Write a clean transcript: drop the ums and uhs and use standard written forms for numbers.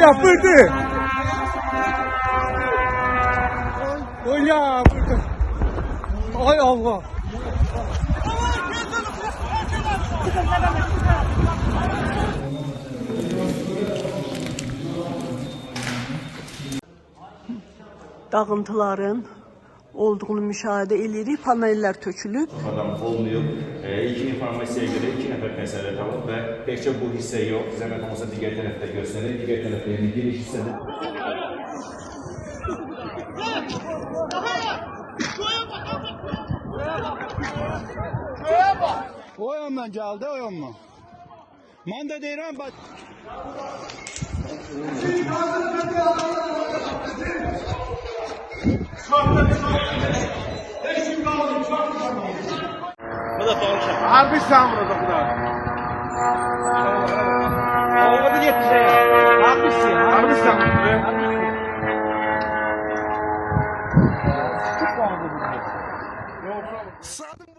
Olha, vurdu. Olha, vurdu. Ay Allah. Dağıntıların olduğunu müşahidə edirik. Paneller tökülüb. Adam olmuyor. İlkin informasiyaya göre 2 nəfər xəsarət alıb və təkcə bu hissə yox, zəhmət olmasa digər tərəfdə göstərir. Digər tərəfdə yəni giriş hissədə. O yandan geldi, o yandan. Ben de deyirəm, bak. Bu da doğuşa. Harbi samurda bu da. O da yetişe ya. Harbisi. Harbi samurda. Çok bağlı bu. Sadım